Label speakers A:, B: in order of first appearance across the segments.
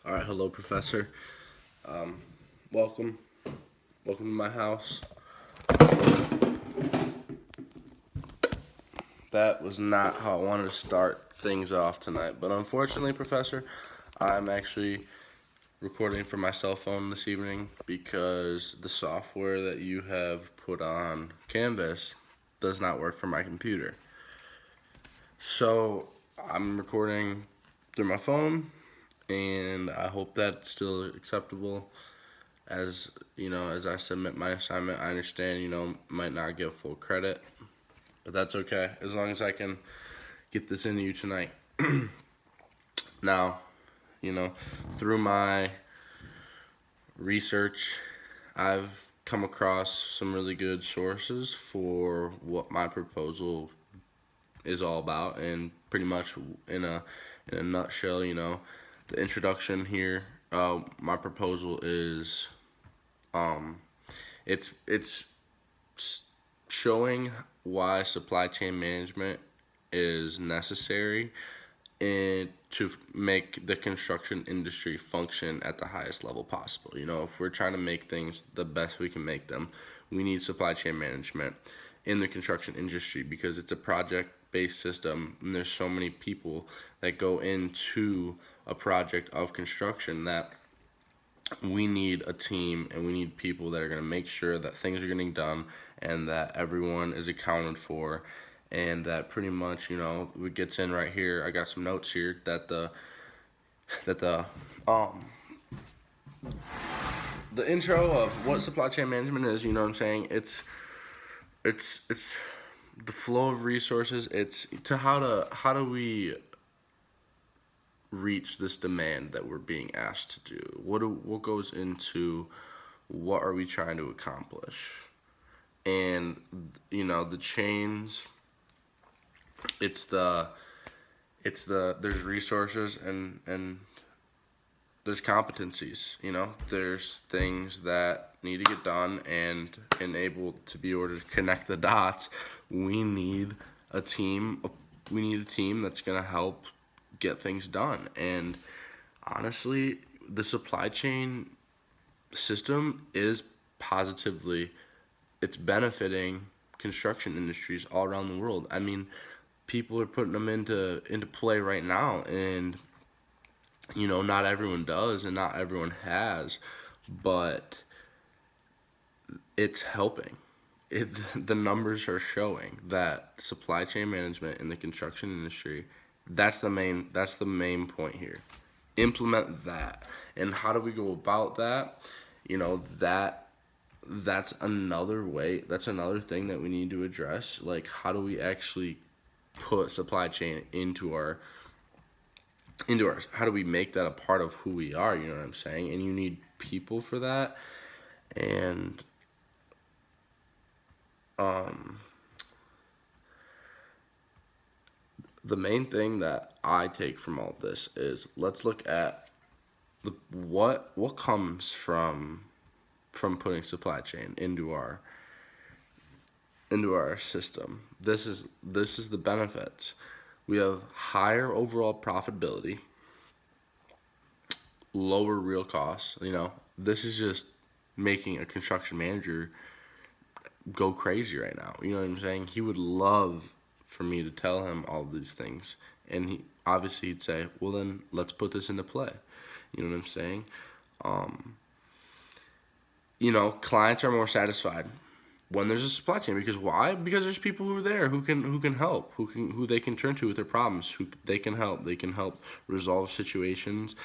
A: All right, hello, Professor. Welcome. Welcome to my house. That was not how I wanted to start things off tonight, but unfortunately, Professor, I'm actually recording from my cell phone this evening because the software that you have put on Canvas does not work for my computer. So I'm recording through my phone, and I hope that's still acceptable. As I submit my assignment, I understand, might not get full credit, but that's okay as long as I can get this into you tonight. Now, through my research, I've come across some really good sources for what my proposal is all about, and pretty much in a nutshell, the introduction here. My proposal is, it's showing why supply chain management is necessary and to make the construction industry function at the highest level possible. If we're trying to make things the best we can make them, we need supply chain management in the construction industry because it's a project based system and there's so many people that go into a project of construction that we need a team and we need people that are going to make sure that things are getting done and that everyone is accounted for, and that pretty much it gets in right here. I got some notes here that the intro of what supply chain management is. You know what I'm saying? It's the flow of resources. It's to how do we reach this demand that we're being asked to do? What goes into what are we trying to accomplish? And the chains. It's the there's resources and there's competencies. There's things that need to get done, and able to be able to connect the dots. We need a team. We need a team that's gonna help get things done. And honestly, the supply chain system is positively, it's benefiting construction industries all around the world. I mean, people are putting them into play right now, and not everyone does and not everyone has, but it's helping. The numbers are showing that supply chain management in the construction industry, that's the main point here. Implement that. And how do we go about that? That's another way, that's another thing that we need to address. Like, how do we actually put supply chain into our how do we make that a part of who we are? You know what I'm saying? And you need people for that. And the main thing that I take from all this is, let's look at what comes from putting supply chain into our system. This is the benefits. We have higher overall profitability, lower real costs. This is just making a construction manager go crazy right now. You know what I'm saying? He would love for me to tell him all these things, and he'd say, well, then let's put this into play. You know what I'm saying? Clients are more satisfied when there's a supply chain. Because why? Because there's people who are there who can help, who they can turn to with their problems, who they can help. They can help resolve situations.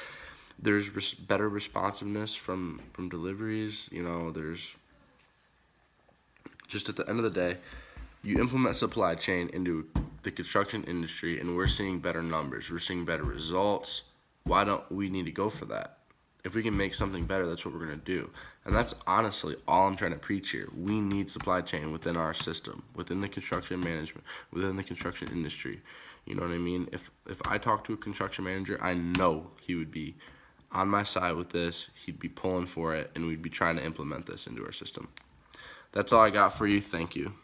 A: There's better responsiveness from deliveries. There's just, at the end of the day, you implement supply chain into the construction industry, and we're seeing better numbers. We're seeing better results. Why don't we need to go for that? If we can make something better, that's what we're going to do. And that's honestly all I'm trying to preach here. We need supply chain within our system, within the construction management, within the construction industry. You know what I mean? If I talk to a construction manager, I know he would be on my side with this. He'd be pulling for it, and we'd be trying to implement this into our system. That's all I got for you. Thank you.